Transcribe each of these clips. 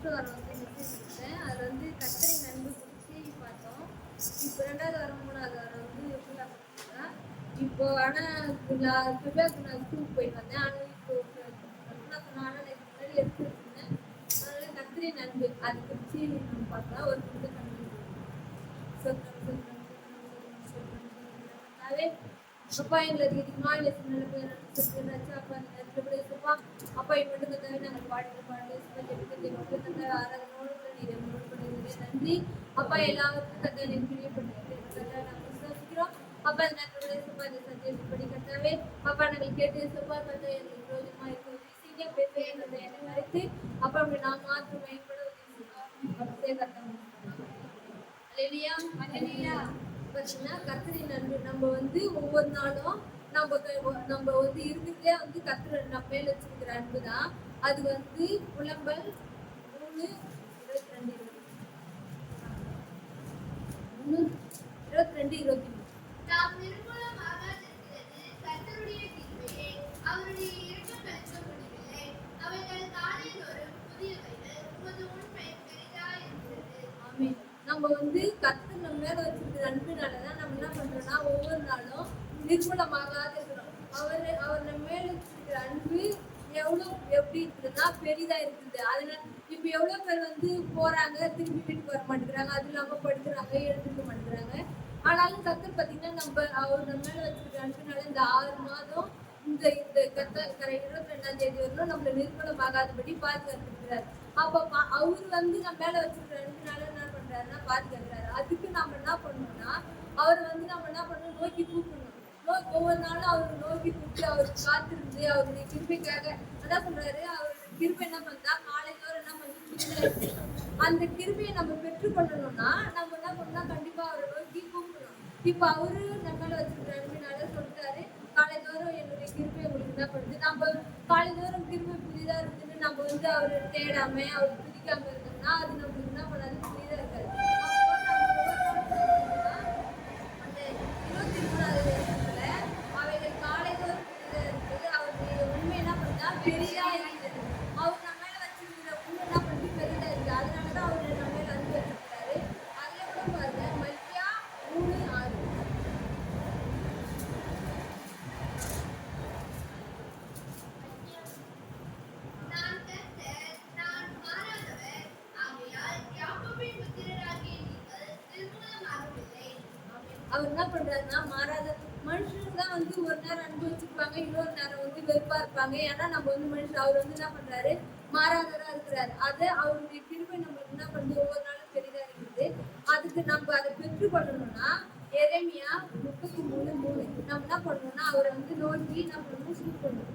First வாரம் வந்து message கொடுத்தேன். அதில் வந்து கர்த்தரின் அன்பு குறித்து பார்த்தோம். இப்போ 2வது வாரம் 3வது வாரம் வந்து ஃபுல்லாக பார்த்துருக்கேன். இப்போ ஆனால் ஃபெப்ரவரி நான் ஸ்கூலுக்கு போயிட்டு வந்தேன். ஆனால் இப்போ சொன்னால் ஆனால் எனக்கு முன்னாடி எடுத்து வச்சுருந்தேன். அதனால கர்த்தரின் அன்பு அதை குறித்து நம்ம பார்த்தா ஒரு புது கல்வி அதே அப்பா எங்களுக்கு அதிகமாக நல்ல பேர் அப்பா அந்த நேரத்தில் கூட அப்பா மட்டும் தந்தாவே நாங்கள் பாடுற ஜெபிக்க தந்த ஆராதனோடு நன்றி அப்பா எல்லாருக்கும் கதை எனக்கு பிரியப்பட்டு நாங்கள் விசுவாசிக்கிறோம். அப்பா அந்த நேரத்தில் சுப்பா இந்த சத்தியத்தை படி கத்தாவே அப்பா நாங்கள் கேட்டு சுப்பா கதை எங்களுக்கு ரோஜமாக இருக்கும் சீக்கிரம் பேச எங்களை என்னை மறைத்து அப்பா அப்படி நான் மாற்றம் மேம்பட உதவி கத்தாங்க பார்த்தீங்கன்னா கர்த்தரின் அன்பு நம்ம வந்து ஒவ்வொரு நாளும் நம்ம வந்து இருக்கிறதே வந்து கர்த்தர் நம்ம மேல வச்சிருக்கிற அன்பு தான். அது வந்து புலம்பல் 3:22 நாம் நிர்மூலமாகாதிருக்கிறது கர்த்தருடைய கிருபையே, அவருடைய இரக்கங்களுக்கு முடிவில்லை. அவைகள் காலைதோறும் புதியவைகள், உமது உண்மை பெரிதாயிருக்கிறது. ஆமென். நம்ம வந்து கர்த்தர் நம்ம மேல வச்சிருக்கிற அன்பினாலதான் நம்ம என்ன பண்றோம்னா ஒவ்வொரு நாளும் நிர்மூலமாகாத இருக்கிறோம். அவர் நம்ம மேல வச்சிருக்கிற அன்பு எப்படி இருக்குதுன்னா பெரிதா இருக்குது. அதனால இப்ப எவ்வளவு பேர் வந்து போறாங்க, திரும்பி வீட்டுக்கு வர மாட்டேங்கிறாங்க, அது இல்லாம படுக்கிறாங்க, எழுந்துக்க மாட்டேங்கிறாங்க. ஆனாலும் கர்த்தர் பாத்தீங்கன்னா அவர் நம்ம மேல வச்சிருக்கிற அன்புனால இந்த 6 மாதம் இந்த கர்த்தர் 22ஆம் தேதி வரணும் நம்மள நிர்மூலமாகாதபடி பாதுகாத்துக்கிறார். அப்ப அவரு வந்து நம்ம மேல வச்சிருக்கிற அன்புனால என்ன பண்றாருன்னா பாதுகாக்கிறாரு. அதுக்கு நம்ம என்ன பண்ணணும்னா அவரை வந்து நம்ம என்ன பண்ணணும், நோக்கி கூப்பிடணும். ஒவ்வொரு நாளும் அவரை நோக்கி கூப்பிட்டு அவருக்கு காத்திருந்து அவருடைய கிருபைக்காக அதான் சொல்றாரு. அவருடைய கிருபை என்ன பண்ணா காலைதோறும் என்ன பண்ணி அந்த கிருபையை நம்ம பெற்றுக்கொள்ளணும்னா நம்ம என்ன பண்ணணும், கண்டிப்பா அவரை நோக்கி கூப்பிடணும். இப்ப அவரு நம்ம மேல வச்சிருக்கிற அன்பினால சொல்லிட்டாரு, காலைதோறும் என்னுடைய கிருபை உங்களுக்கு என்ன பண்ணுது. நம்ம காலைதோறும் கிருபை புதிதா இருக்குன்னு நம்ம வந்து அவரை தேடாம அவர் துதிக்காம இருந்தோம்னா அது நம்மளுக்கு என்ன பண்ணாது, புதிதா இருக்காது. அந்த 23வது வருஷத்துல அவைகள் காலைதோறும் புதிதா இருக்குது. அவருடைய உண்மை என்ன பண்ணா பெரிதா இருக்குது. அவர் நம்ம மேல வச்சிருக்கிற உண்மை என்ன பண்ணி பெரிதா இருக்கு. அதனாலதான் அவரு நம்ம மேல வந்து வச்சிருக்காரு. அதுல கூட பாருங்க மல்கியா 3:6 நான் கர்த்தர், நான் மாறாதவர். ஆகையால் யாக்கோபின் புத்திரராகிய நீங்கள் நிர்மூலமாகவில்லை. அவர் என்ன பண்றாருன்னா மாறாத மனுஷனுக்கு தான் வந்து ஒரு நேரம் அனுபவிச்சிருப்பாங்க, இன்னொரு நேரம் வந்து வெறுப்பா இருப்பாங்க. ஏன்னா நம்ம வந்து மனுஷன் அவர் வந்து என்ன பண்றாரு, மாறாதவரா இருக்கிறாரு. அதை அவருடைய கிருபை நம்மளுக்கு என்ன பண்ணுது, ஒவ்வொரு நாளும் பெரிதா இருக்குது. அதுக்கு நம்ம அதை பெற்றுக்கொள்ளணும்னா எரேமியா 33:3 நம்ம என்ன பண்ணணும்னா அவரை வந்து நோக்கி என்ன பண்ணணும், சூட் பண்ணணும்.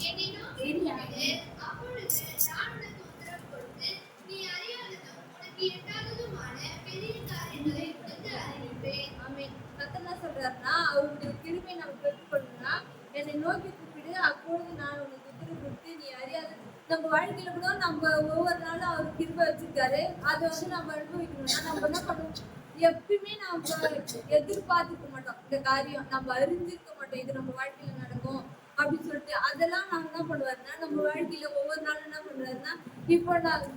என்னை நோக்கி கூப்பிடு, அப்பொழுது நான் உனக்கு உத்தரவு கொடுத்து நீ அறியாததும் உனக்கு எட்டாததுமான பெரிய காரியங்களை உனக்கு அறிவிப்பேன். ஆமென். கர்த்தர் என்ன சொல்றாருன்னா அவருடைய கிருபை நம்ம பெற்றுக்கொள்ளணும்னா என்னை நோக்கி கூப்பிடு, அப்பொழுது நான் உனக்கு உத்தரவு கொடுத்து நீ அறியாத. நம்ம வாழ்க்கையில கூட நம்ம ஒவ்வொரு நாளும் அவர் கிருபை வச்சிருக்காரு. அதை வந்து நம்ம அனுபவிக்கணும்னா நம்ம என்ன பண்ணுவோம், எப்பயுமே நம்ம எதிர்பார்த்துக்க மாட்டோம். இந்த காரியம் நம்ம அறிஞ்சிருக்க மாட்டோம், இது நம்ம வாழ்க்கையில நடக்கும் அப்படின்னு சொல்லிட்டு. அதெல்லாம் நம்ம என்ன பண்ணுவாருன்னா நம்ம வாழ்க்கையில ஒவ்வொரு நாளும் என்ன பண்றாருன்னா இப்போ நான்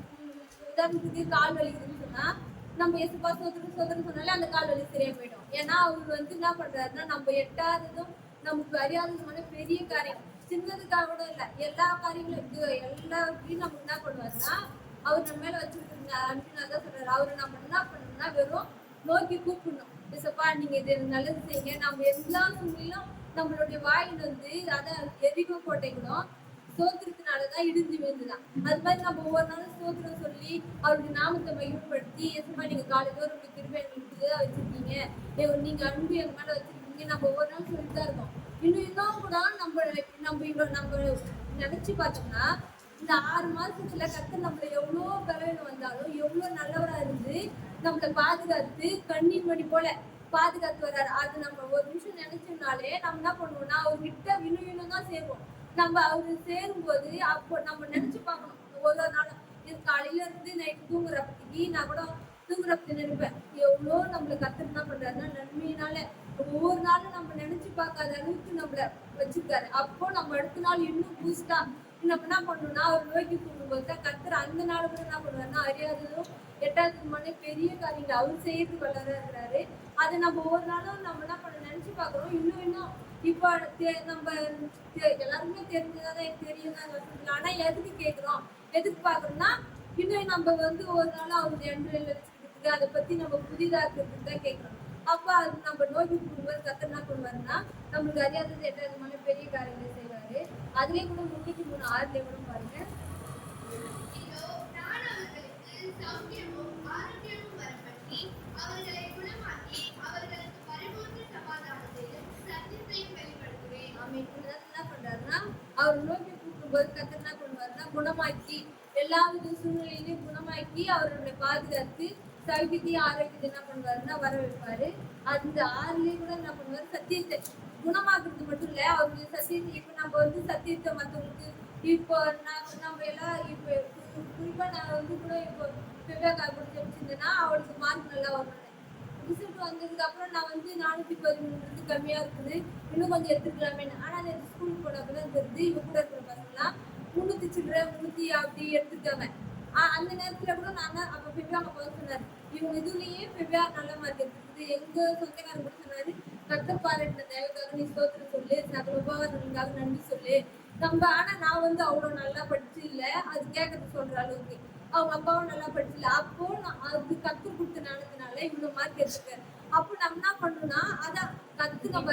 உதாரணத்துக்கு கால் வலிக்குதுன்னு சொன்னா நம்ம எசுப்பா சோதனை சொன்னாலே அந்த கால் வலி சரியா போயிடும். ஏன்னா அவர் வந்து என்ன பண்றாருன்னா நம்ம எட்டாததும் நமக்கு அறியாததுமான பெரிய காரியம், சின்னதுக்காக கூட இல்லை, எல்லா காரியங்களும் எல்லாத்தையும் நம்ம என்ன பண்ணுவாருன்னா அவர் நம்ம மேல வச்சிருக்க அன்பினால்தான் சொல்றாரு. அவரை நம்ம என்ன பண்ணணும்னா வெறும் நோக்கி கூப்பிடணும். எசப்பா நீங்க இது நல்லது செய்யுங்க. நம்ம எல்லா சூழ்நிலையும் நம்மளுடைய வாயில் வந்து அதான் எரிகோ கோட்டைகளும் சோத்திரத்தினாலதான் இடிஞ்சு விழுந்துதான். அது மாதிரி நம்ம ஒவ்வொரு நாளும் சோத்திரம் சொல்லி அவருடைய நாமத்தை மகிமைப்படுத்தி எசுப்பா நீங்க காலையில ஒரு கிருபை எங்களுக்கு வச்சிருக்கீங்க, நீங்க அன்பு எங்க மேல வச்சிருக்கீங்க, நம்ம ஒவ்வொரு நாளும் சொல்லிட்டு தான் இருக்கோம். இன்னும் கூட நம்ம நினைச்சு பார்த்தோம்னா இந்த 6 மாசத்துல கர்த்தர் நம்மள எவ்வளவு பலவீனம் வந்தாலும் எவ்வளவு நல்லவரா இருந்து நம்மளை பாதுகாத்து கண்ணீர் மணி போல பாதுகாத்து வர்றாரு. அது நம்ம ஒரு நிமிஷம் நினைச்சோம்னாலே நம்ம என்ன பண்ணுவோம்னா அவர்கிட்ட இன்னும் தான் சேருவோம். நம்ம அவரு சேரும் போது அப்போ நம்ம நினைச்சு பார்க்கணும். ஒரு நாளும் இது காலையில இருந்து நைட்டு தூங்குறப்பைக்கு நான் கூட தூங்குறப்ப நினைப்பேன் எவ்வளோ நம்மள கர்த்தர் என்ன பண்றாருன்னா நன்மையினால ஒவ்வொரு நாளும் நம்ம நினைச்சு பார்க்காத அளவுக்கு நம்மள வச்சிருக்காரு. அப்போ நம்ம அடுத்த நாள் இன்னும் பூஸ்டா நம்ம என்ன பண்ணணும்னா அவர் நோக்கி கூப்பிடும்போது தான் கர்த்தர் அந்த நாள் கூட என்ன பண்ணுவாருன்னா அறியாததும் எட்டாவது பெரிய காரியங்களை அவர் செய்யறதுக்கு வல்லவரா இருக்கிறாரு. அதை நம்ம ஒவ்வொரு நாளும் நம்ம என்ன பண்ண நினைச்சு பார்க்கிறோம். இன்னும் இன்னும் இப்போ நம்ம எல்லாருக்குமே தெரிஞ்சதானே தெரியும் தான் வசனத்துல. ஆனா எதுக்கு கேட்கிறோம், எதுக்கு பார்க்கறோம்னா இன்னும் நம்ம வந்து ஒரு நாள் அவருடைய அன்புல வச்சுக்கிறதுக்கு அதை பத்தி நம்ம புதிதாக்குறதுக்கு தான் கேட்கிறோம். அப்ப அது நம்ம நோக்கி போகும்போது கர்த்தர் என்ன பண்ணுவாருன்னா நம்மளுக்கு அறியாதது எட்டாவது பெரிய காரியங்களை செய்வாரு. அதுலயே கூட 33:6 கூட பாருங்க. இதோ நான் அவர்களுக்கு சௌக்கியமும் ஆரோக்கியமும் வரப்பண்ணி அவர்களை குணமாக்கி அவர்களுக்கு பரிபூர்ண சமாதானத்தையும் சத்தியத்தையும் வெளிப்படுத்துவேன். என்ன பண்றாருன்னா அவர் நோக்கி கூப்பிடும்போது கர்த்தர் என்ன பண்ணுவாருன்னா குணமாக்கி எல்லா வித சூழ்நிலையிலையும் குணமாக்கி அவருடைய பாதுகாத்து சௌக்கியத்தையும் ஆரோக்கியத்தை என்ன பண்ணுவாருன்னா வர வைப்பாரு. அந்த 6லயே கூட என்ன பண்ணுவாரு, சத்தியத்தை குணமாக்குறது மட்டும் இல்ல, அவருடைய சத்தியத்தை இப்ப நம்ம வந்து சத்தியத்தை மத்தவங்களுக்கு இப்போ நம்ம எல்லாம் இப்ப குறிப்பா நான் வந்து கூட இப்போ பெவ்வாக்கா கொடுத்து வச்சிருந்தேன்னா அவளுக்கு மார்க் நல்லா வரணும். ரிசல்ட் வந்ததுக்கு அப்புறம் நான் வந்து 413 கம்மியா இருக்குது, இன்னும் கொஞ்சம் எடுத்துக்கலாமே. ஆனா அந்த ஸ்கூலுக்கு போனப்பதான் தெரிஞ்சு இவ கூட இருக்கிற பசங்கலாம் 300 சில்லற 300 அப்படி எடுத்துக்காம. அந்த நேரத்துல கூட நான் தான் அப்ப பெவ்வாங்க போக சொன்னாரு, இவங்க இதுலயே பெவ்வா நல்ல மார்க் எடுத்துருக்குது. எங்க சொந்தக்காரங்க கூட சொன்னாரு, கர்த்தர் பாராட்டின தேவைக்காக நீ ஸ்தோத்திரம் சொல்லு, சகல உபகாரங்களுக்காக நன்றி சொல்லு. நம்ம ஆனா நான் வந்து அவ்வளவு நல்லா படிச்சு இல்ல, அது கேட்கறது சொல்ற அளவுக்கு. அவங்க அப்பாவும் நல்லா படிச்சல. அப்போ நான் அது கத்து கொடுத்த நாளதுனால இவ்வளவு மார்க் எடுத்துருக்கேன். அப்போ நம்ம என்ன பண்ணணும்னா அதான் கத்து நம்ம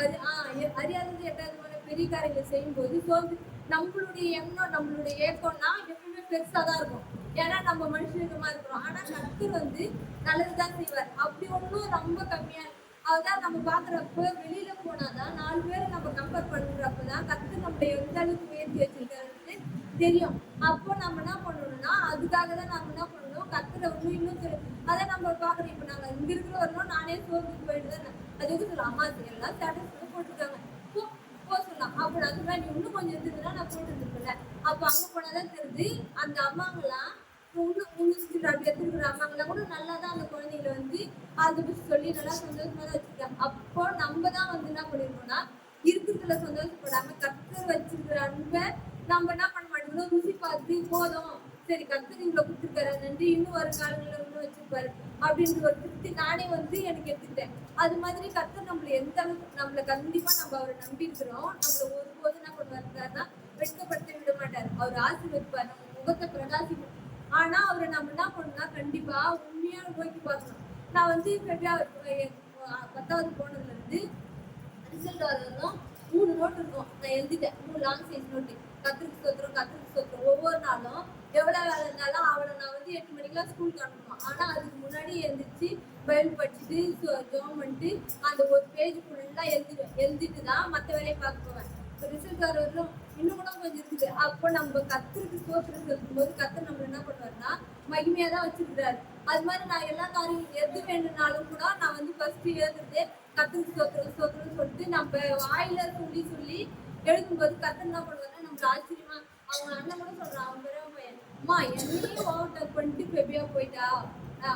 அறியாதது எட்டாவது பெரிய காரியங்களை செய்யும் போது சோர்ந்து நம்மளுடைய எண்ணம் நம்மளுடைய ஏக்கம்னா எப்பவுமே பெருசாதான் இருக்கும். ஏன்னா நம்ம மனுஷனுக்குமா இருக்கிறோம். ஆனா கர்த்தர் வந்து நல்லதுதான் செய்வார். அப்படி ஒன்றும் ரொம்ப கம்மியா அதுதான் நம்ம பாக்குறப்ப வெளியில போனாதான் 4 பேரை நம்ம கம்பேர் பண்றப்பதான் கர்த்தர் நம்மளை எந்த அளவுக்கு உயர்த்தி வச்சிருக்காருன்னு தெரியும். அப்போ நம்ம என்ன பண்ணணும்னா அதுக்காக தான் நம்ம என்ன பண்ணணும், கர்த்தரை வந்து இன்னும் அதான் நம்ம பாக்குறோம். இப்ப நாங்க இங்க இருக்கிற வரணும் நானே சோர்ந்துட்டு போயிட்டு தான் அது எதுவும் சொல்லலாம், அம்மா எல்லாம் ஸ்டேட்டஸ் போட்டுருக்காங்க போ சொல்லலாம். அப்ப அதுதான் நீ இன்னும் கொஞ்சம் இருந்ததுன்னா நான் போட்டு இருந்திருக்கல. அப்ப அங்க போனாதான் தெரிஞ்சு அந்த அம்மாங்கெல்லாம் அப்படி எடுத்துருக்குற அம்மாங்கெல்லாம் கூட நல்லாதான் அந்த குழந்தைங்களை வந்து அதை பற்றி சொல்லி நல்லா சந்தோஷமா தான் வச்சிருக்காங்க. அப்போ நம்ம தான் வந்து என்ன பண்ணிருக்கோம்னா இருக்கிறதுல சந்தோஷப்படாம கர்த்தர் வச்சிருக்கிற அன்பை நம்ம என்ன பண்ண மாட்டோம்னா ருசி பார்த்து போதும் சரி கர்த்தர் இவ்வளவு கொடுத்துருக்காரு நன்றி இன்னும் வரும் காலங்களில் இன்னும் வச்சிருப்பாரு அப்படின்ற ஒரு திருப்தி நானே வந்து எனக்கு எடுத்துக்கிட்டேன். அது மாதிரி கர்த்தர் நம்மள எந்த அளவுக்கு நம்மள கண்டிப்பா நம்ம அவரை நம்பி இருக்கிறோம். நம்மள ஒருபோது என்ன பண்ணுவாருன்னா வெட்கப்படுத்த விட மாட்டாரு. அவர் ஆசீர்வதிப்பார், நம்ம முகத்தை பிரகாசிப்பார். ஆனா அவரை நம்ம என்ன பண்ணணும்னா கண்டிப்பா உண்மையா நோக்கி பார்க்கணும். நான் வந்து 10வது போனதுல இருந்து ரிசல்ட் வரதும் 3 நோட் இருக்கும். நான் எழுதிட்டேன் 3 லாங் சைஸ் நோட்டு. கத்திரிக்கு சொத்துறோம் ஒவ்வொரு நாளும் எவ்வளவு வேலை இருந்தாலும் அவளை நான் வந்து 8 மணிக்கெல்லாம் ஸ்கூலுக்கு அனுப்பணும். ஆனா அதுக்கு முன்னாடி எழுந்திரிச்சு பயில் படிச்சுட்டு ஜோம் பண்ணிட்டு அந்த ஒரு பேஜ் ஃபுல்லா எழுதிட்டு தான் மற்ற வேலையை பார்க்க போவேன். ரிசல்ட் வரவரையும் இன்னும் கூட கொஞ்சம் இருக்குது. அப்போ நம்ம கத்திரிக்கு ஸ்தோத்திரம் சொல்லும் போது கத்தர் நம்ம என்ன பண்ணுவாருன்னா மகிமையா தான் வச்சிருக்கிறாரு. அது மாதிரி நான் எல்லா காரியம் எது வேணும்னாலும் கூட நான் வந்து ஃபர்ஸ்ட் எழுதுறது கத்திரிக்கு ஸ்தோத்திரம் சொல்லிட்டு நம்ம வாயில சொல்லி எழுதும்போது கத்தர் என்ன பண்ணுவாருன்னா நமக்கு ஆச்சரியமா அவங்க அண்ணன் கூட சொல்றான், அவன் பெரிய பையன், அம்மா என்னையும் ஓவர் டக் பண்ணிட்டு பெபியா போயிட்டா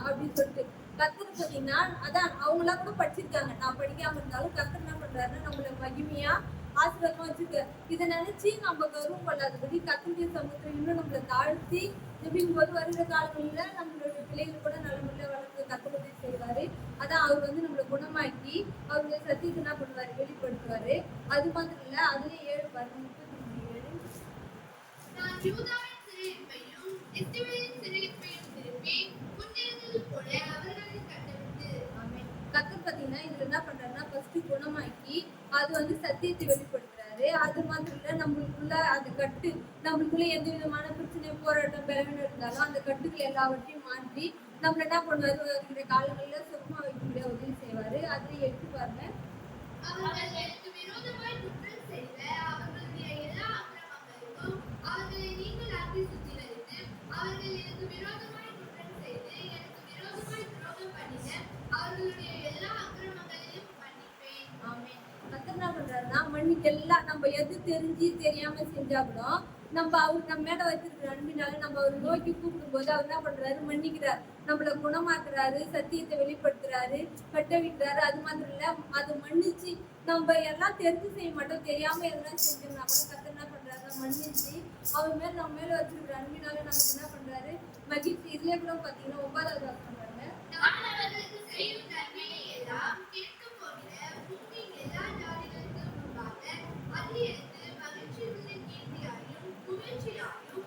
அப்படின்னு சொல்லிட்டு. கத்தர் பார்த்தீங்கன்னா அதான் அவங்களாம் கூட படிச்சிருக்காங்க. நான் படிக்காம இருந்தாலும் கத்தர் என்ன பண்றாருன்னா நம்மள மகிமையா ஆசீர்வாதமா வச்சிருக்க. இதை நினைச்சு நம்ம கர்வம் பண்ணாதபடி கத்தருடைய சமூகத்துல இன்னும் நம்மளை தாழ்த்தி எப்படிங்கும் போது வருகிற காலங்களில நம்மளுடைய பிள்ளைகள் கூட நல்ல முறையில வளர்த்து கத்தருடைய செய்வாரு. அதான் அவர் வந்து நம்மளை குணமாக்கி அவருடைய சத்தியத்தை என்ன பண்ணுவாரு வெளிப்படுத்துவாரு. அது மாதிரி இல்ல அதுலயே 7:33 நான் யூதாவின் சிறையிருப்பையும் எஸ்ரேலின் சிறையிருப்பையும் திருப்பி முன்னிருந்தது போல அவர்களை கட்டவிட்டு. கத்தர் பாத்தீங்கன்னா இதுல என்ன பண்றாருன்னா ஃபர்ஸ்ட் குணமாக்கி அது வந்து சத்தியத்தை வெளிப்படுத்துறாரு. அது மாதிரி இல்ல நம்மளுக்குள்ள அந்த கட்டு நம்மளுக்குள்ள எந்த விதமான பிரச்சனை போராட்டம் பலவீனம் இருந்தாலும் அந்த கட்டுகள் எல்லாவற்றையும் மாற்றி நம்மள என்ன பண்ணுவாரு வருகிற காலங்களில சுகமா வைக்கக்கூடிய உதவி செய்வாரு. அதுல எடுத்து பாருங்க. அவர்கள் எனக்கு விரோதமாய் குற்றம் செய்த அவர்களுடைய எல்லா அக்கிரமங்களுக்கும் அவர்களை நீங்கள் அத்தி சுத்திகரித்து அவர்கள் எனக்கு விரோதமாய் குற்றம் செய்து எனக்கு விரோதமாய் துரோகம் பண்ணின அவர்களுடைய எல்லா அக்கிரமங்களையும் மன்னிப்பேன். ஆமே. கத்தர் என்ன பண்றாருன்னா மன்னிக்கெல்லாம் நம்ம எது தெரிஞ்சு தெரியாம செஞ்சா கூட நம்ம அவர் நம்ம மேல வச்சிருக்கிற அன்பினால நம்ம அவர் நோக்கி கூப்பிடும் போது அவர் என்ன பண்றாரு மன்னிக்கிறார், நம்மள குணமாக்குறாரு, சத்தியத்தை வெளிப்படுத்துறாரு, கட்ட விட்டுறாரு. அது மாதிரி இல்ல அதை மன்னிச்சு நம்ம எல்லாம் தெரிஞ்சு செய்ய மாட்டோம், தெரியாம எல்லாம் செஞ்சோம்னா கூட கத்தர் என்ன பண்றாருன்னா மன்னிச்சு அவர் மேல நம்ம மேல வச்சிருக்கிற அன்பினால நமக்கு என்ன பண்றாரு மகிழ்ச்சி. இதுலயே கூட பாத்தீங்கன்னா 9வது வசனம் பாருங்க. நான் அவர்களுக்கு செய்யும் நன்மையை எல்லாம் கேட்கப் போகிற பூமியின் எல்லா ஜாதிகளுக்கும் முன்பாக அது எனக்கு மகிழ்ச்சியுள்ள கீர்த்தியாயும் புகழ்ச்சியாயும்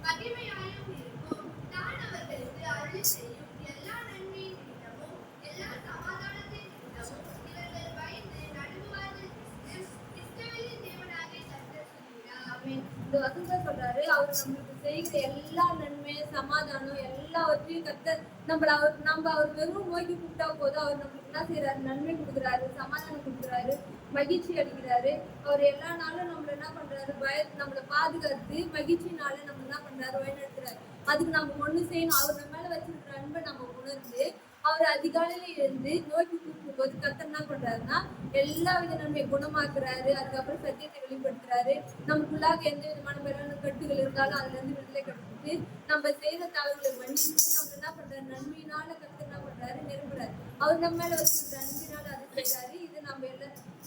மகிமையாயும் இருக்கும். நான் அவர்களுக்கு அருள் செய்யும் எல்லா நன்மையின் நிமித்தமும் எல்லா சமாதானத்தின் நிமித்தமும் இவர்கள் பயந்து நடுங்குவார்கள் என்று இஸ்ரவேலின் தேவனாகிய கர்த்தர் சொல்கிறார். ஆமென். இந்த வசனத்தை சொல்றாரு, அவர் நம்மளுக்கு செய்கிற எல்லா நன்மை சமாதானம் எல்லாவற்றையும் கர்த்தர் நம்ம அவர் வெறும் நோய்க்கு கூப்பிட்டா போதும், அவர் நம்மளுக்கு என்ன செய்யறாரு, நன்மை கொடுக்குறாரு, சமாதானம் கொடுக்குறாரு, மகிழ்ச்சி அளிக்கிறாரு. அவர் எல்லா நாளும் நம்மள என்ன பண்றாரு, நம்மளை பாதுகாத்து மகிழ்ச்சினால நம்ம என்ன பண்றாரு, வழிநடத்துறாரு. அதுக்கு நம்ம ஒண்ணு செய்யணும். அவர் நம்ம மேல வச்சிருக்கிற அன்பை நம்ம உணர்ந்து அவர் அதிகாலையில இருந்து நோக்கி கூப்பிடும் போது கர்த்தர் என்ன பண்றாருன்னா எல்லா வித நன்மை குணமாக்குறாரு. அதுக்கப்புறம் சத்தியத்தை வெளிப்படுத்துறாரு. நமக்குள்ளாக எந்த விதமான பலவீன கட்டுகள் இருந்தாலும் அதுல இருந்து விடுதலை கிடைச்சிட்டு நம்ம செய்த தவறுகளை மன்னிச்சு நம்ம என்ன பண்றாரு, நன்மையினால கர்த்தர் என்ன பண்றாரு, நிரப்புறாரு. அவர் நம்ம மேல வச்சிருக்கிற அன்பினால அதை செய்யறாரு.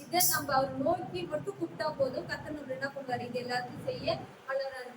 இதை நம்ம அவர் நோக்கி மட்டும் கூப்பிட்டா போதும், கர்த்தர் நம்ம என்ன பண்றாரு, இது எல்லாத்தையும் செய்ய வளராரு.